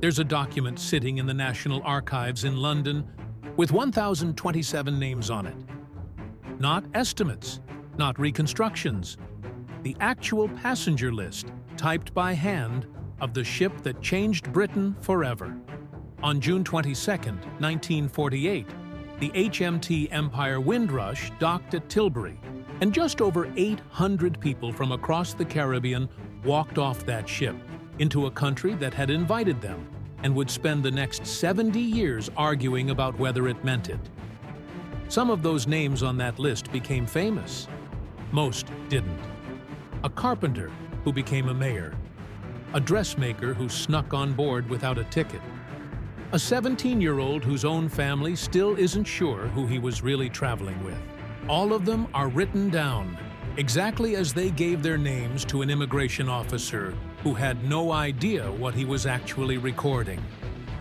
There's a document sitting in the National Archives in London with 1,027 names on it. Not estimates, not reconstructions. The actual passenger list, typed by hand, of the ship that changed Britain forever. On June 22, 1948, the HMT Empire Windrush docked at Tilbury, and just over 800 people from across the Caribbean walked off that ship into a country that had invited them and would spend the next 70 years arguing about whether it meant it. Some of those names on that list became famous. Most didn't. A carpenter who became a mayor. A dressmaker who snuck on board without a ticket. A 17-year-old whose own family still isn't sure who he was really traveling with. All of them are written down, exactly as they gave their names to an immigration officer who had no idea what he was actually recording.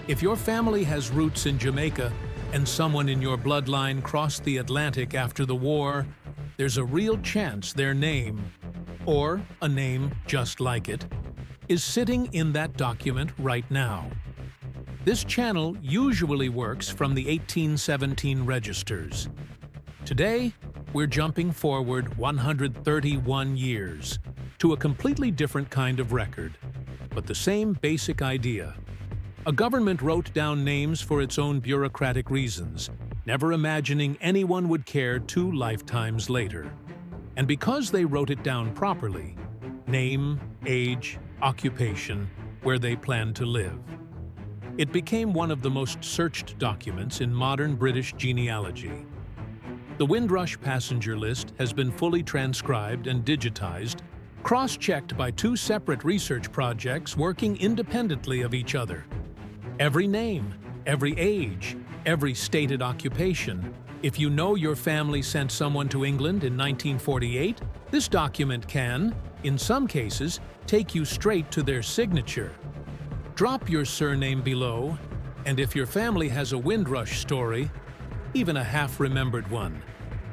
If your family has roots in Jamaica and someone in your bloodline crossed the Atlantic after the war, there's a real chance their name, or a name just like it, is sitting in that document right now. This channel usually works from the 1817 registers. Today, we're jumping forward 131 years to a completely different kind of record, but the same basic idea. A government wrote down names for its own bureaucratic reasons, never imagining anyone would care 2 lifetimes later. And because they wrote it down properly, name, age, occupation, where they planned to live. It became one of the most searched documents in modern British genealogy. The Windrush passenger list has been fully transcribed and digitized, cross-checked by 2 separate research projects working independently of each other. Every name, every age, every stated occupation. If you know your family sent someone to England in 1948, this document can, in some cases, take you straight to their signature. Drop your surname below, and if your family has a Windrush story, even a half-remembered one,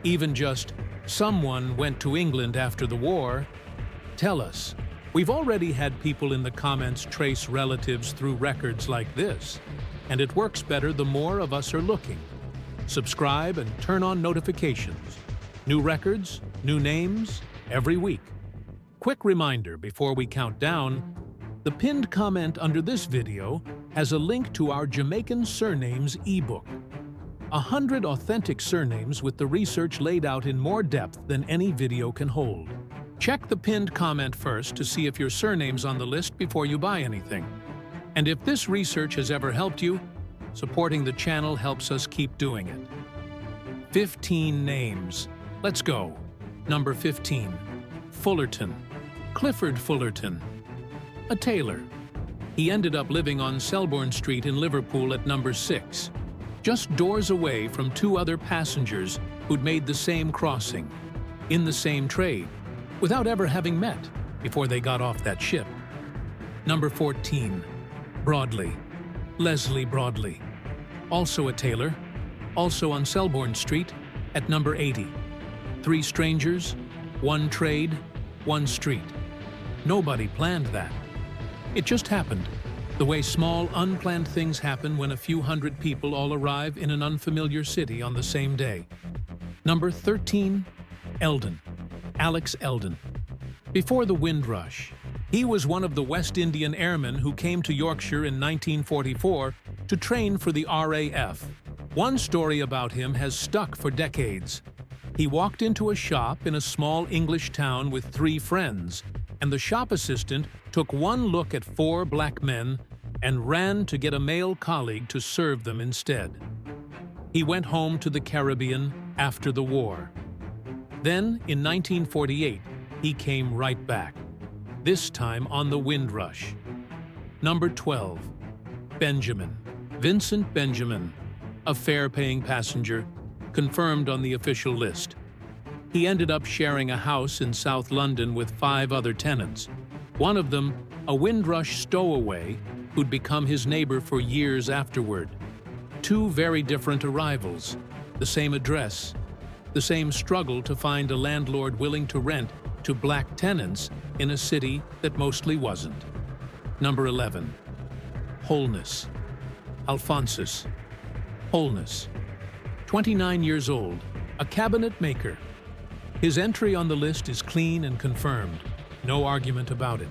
even just someone went to England after the war, tell us. We've already had people in the comments trace relatives through records like this, and it works better the more of us are looking. Subscribe and turn on notifications. New records, new names, every week. Quick reminder before we count down, the pinned comment under this video has a link to our Jamaican Surnames eBook. 100 authentic surnames with the research laid out in more depth than any video can hold. Check the pinned comment first to see if your surname's on the list before you buy anything. And if this research has ever helped you, supporting the channel helps us keep doing it. 15 names. Let's go. Number 15. Fullerton. Clifford Fullerton. A tailor. He ended up living on Selborne Street in Liverpool at number 6, just doors away from 2 other passengers who'd made the same crossing, in the same trade, without ever having met before they got off that ship. Number 14. Broadley. Leslie Broadley. Also a tailor, also on Selborne Street at number 80. 3 strangers, 1 trade, 1 street. Nobody planned that. It just happened, the way small, unplanned things happen when a few hundred people all arrive in an unfamiliar city on the same day. Number 13. Eldon. Alex Eldon. Before the Windrush, he was one of the West Indian airmen who came to Yorkshire in 1944 to train for the RAF. One story about him has stuck for decades. He walked into a shop in a small English town with 3 friends, and the shop assistant took one look at 4 black men and ran to get a male colleague to serve them instead. He went home to the Caribbean after the war. Then, in 1948, he came right back, this time on the Windrush. Number 12. Benjamin. Vincent Benjamin, a fare-paying passenger, confirmed on the official list. He ended up sharing a house in South London with 5 other tenants, one of them a Windrush stowaway who'd become his neighbor for years afterward. 2 very different arrivals, the same address, the same struggle to find a landlord willing to rent to black tenants in a city that mostly wasn't. Number 11. wholeness. Alphonsus, wholeness. 29 years old, a cabinet maker. His entry on the list is clean and confirmed. No argument about it.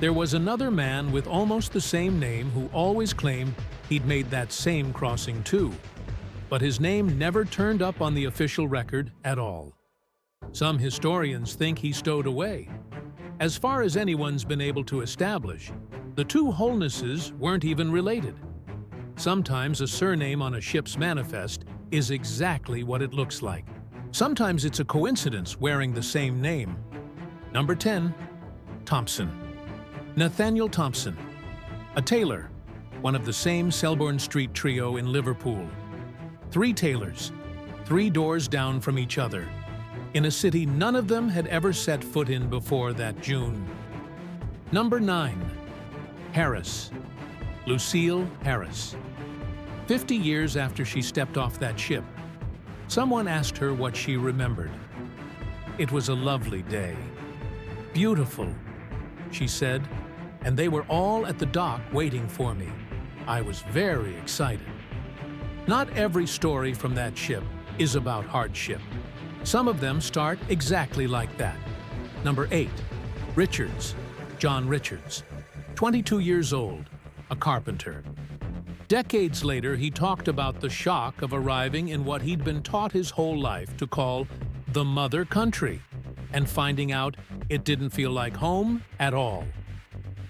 There was another man with almost the same name who always claimed he'd made that same crossing too, but his name never turned up on the official record at all. Some historians think he stowed away. As far as anyone's been able to establish, the two wholenesses weren't even related. Sometimes a surname on a ship's manifest is exactly what it looks like. Sometimes it's a coincidence wearing the same name. Number 10. Thompson. Nathaniel Thompson. A tailor, one of the same Selborne Street trio in Liverpool. 3 tailors, 3 doors down from each other, in a city none of them had ever set foot in before that June. Number 9. Harris. Lucille Harris. 50 years after she stepped off that ship, someone asked her what she remembered. It was a lovely day. Beautiful, she said, and they were all at the dock waiting for me. I was very excited. Not every story from that ship is about hardship. Some of them start exactly like that. Number 8. Richards. John Richards. 22 years old, a carpenter. Decades later, he talked about the shock of arriving in what he'd been taught his whole life to call the mother country, and finding out it didn't feel like home at all.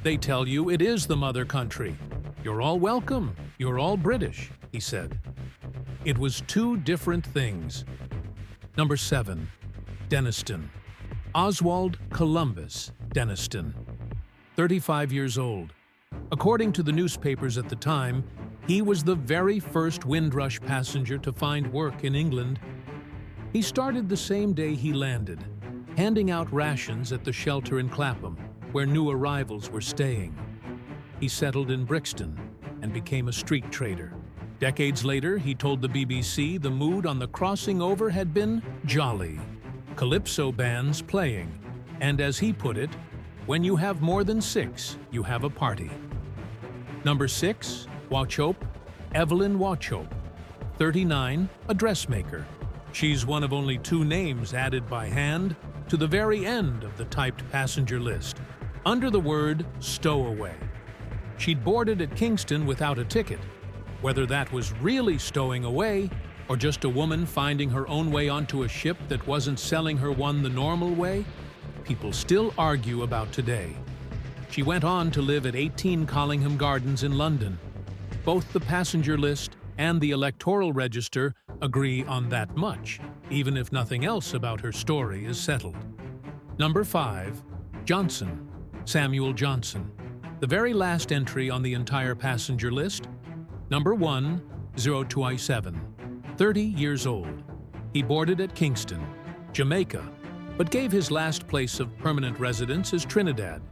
They tell you it is the mother country. You're all welcome. You're all British, he said. It was 2 different things. Number 7. Denniston. Oswald Columbus Denniston. 35 years old. According to the newspapers at the time, he was the very first Windrush passenger to find work in England. He started the same day he landed, handing out rations at the shelter in Clapham, where new arrivals were staying. He settled in Brixton and became a street trader. Decades later, he told the BBC the mood on the crossing over had been jolly. Calypso bands playing, and as he put it, when you have more than 6, you have a party. Number 6, Wauchope, Evelyn Wauchope. 39, a dressmaker. She's one of only 2 names added by hand to the very end of the typed passenger list, under the word stowaway. She'd boarded at Kingston without a ticket. Whether that was really stowing away, or just a woman finding her own way onto a ship that wasn't selling her one the normal way, people still argue about today. She went on to live at 18 Collingham Gardens in London. Both the passenger list and the electoral register agree on that much, even if nothing else about her story is settled. Number 5. Johnson. Samuel Johnson. The very last entry on the entire passenger list. Number 1, 02I7, 30 years old. He boarded at Kingston, Jamaica, but gave his last place of permanent residence as Trinidad.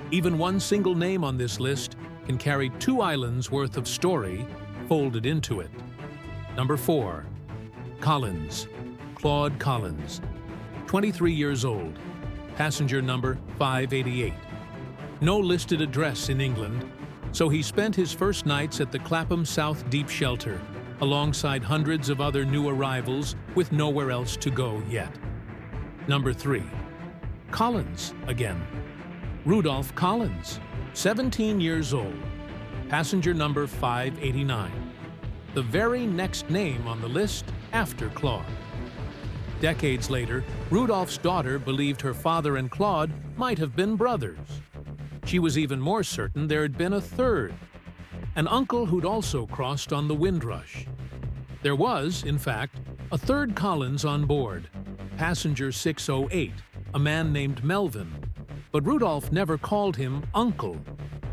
Even one single name on this list can carry 2 islands worth of story folded into it. Number 4, Collins, Claude Collins, 23 years old, passenger number 588. No listed address in England, so he spent his first nights at the Clapham South Deep Shelter, alongside hundreds of other new arrivals with nowhere else to go yet. Number 3. Collins again. Rudolph Collins, 17 years old, passenger number 589. The very next name on the list after Claude. Decades later, Rudolph's daughter believed her father and Claude might have been brothers. She was even more certain there had been a third, an uncle who'd also crossed on the Windrush. There was, in fact, a third Collins on board, passenger 608, a man named Melvin. But Rudolph never called him uncle,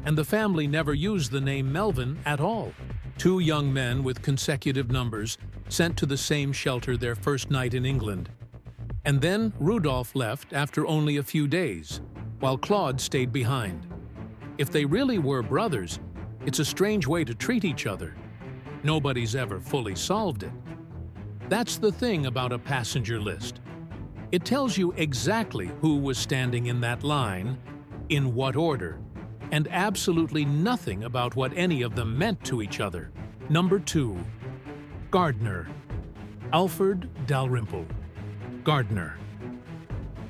and the family never used the name Melvin at all. 2 young men with consecutive numbers sent to the same shelter their first night in England. And then Rudolph left after only a few days, while Claude stayed behind. If they really were brothers, it's a strange way to treat each other. Nobody's ever fully solved it. That's the thing about a passenger list. It tells you exactly who was standing in that line, in what order, and absolutely nothing about what any of them meant to each other. Number 2. Gardner. Alfred Dalrymple. Gardner.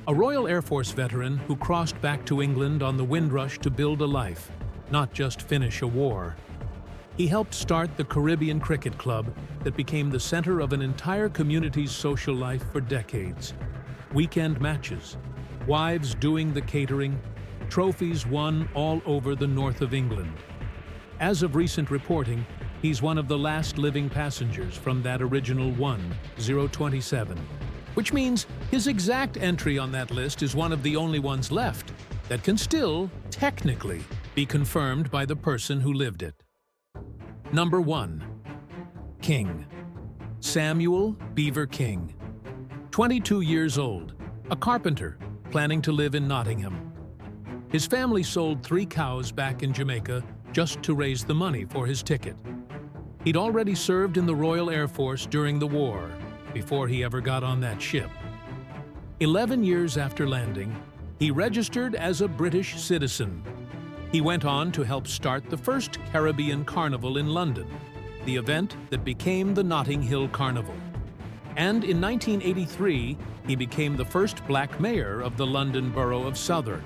A Royal Air Force veteran who crossed back to England on the Windrush to build a life, not just finish a war. He helped start the Caribbean Cricket Club that became the center of an entire community's social life for decades. Weekend matches, wives doing the catering, trophies won all over the north of England. As of recent reporting, he's one of the last living passengers from that original 1027, which means his exact entry on that list is one of the only ones left that can still, technically, be confirmed by the person who lived it. Number 1. King. Samuel Beaver King. 22 years old, a carpenter, planning to live in Nottingham. His family sold 3 cows back in Jamaica just to raise the money for his ticket. He'd already served in the Royal Air Force during the war, before he ever got on that ship. 11 years after landing, he registered as a British citizen. He went on to help start the first Caribbean Carnival in London, the event that became the Notting Hill Carnival. And in 1983, he became the first black mayor of the London borough of Southwark.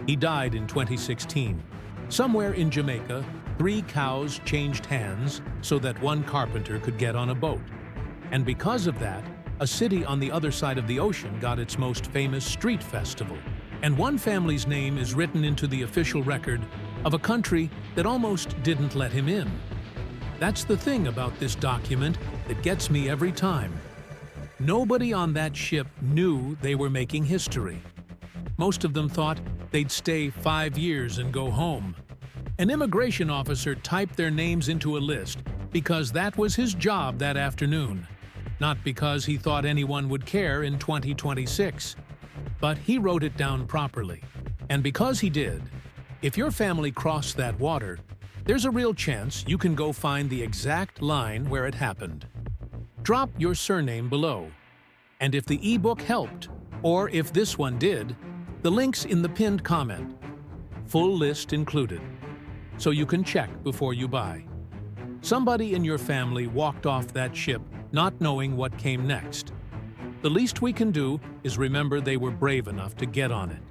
He died in 2016. Somewhere in Jamaica, 3 cows changed hands so that 1 carpenter could get on a boat. And because of that, a city on the other side of the ocean got its most famous street festival. And one family's name is written into the official record of a country that almost didn't let him in. That's the thing about this document that gets me every time. Nobody on that ship knew they were making history. Most of them thought they'd stay 5 years and go home. An immigration officer typed their names into a list because that was his job that afternoon, not because he thought anyone would care in 2026. But he wrote it down properly. And because he did, if your family crossed that water, there's a real chance you can go find the exact line where it happened. Drop your surname below. And if the ebook helped, or if this one did, the link's in the pinned comment. Full list included, so you can check before you buy. Somebody in your family walked off that ship not knowing what came next. The least we can do is remember they were brave enough to get on it.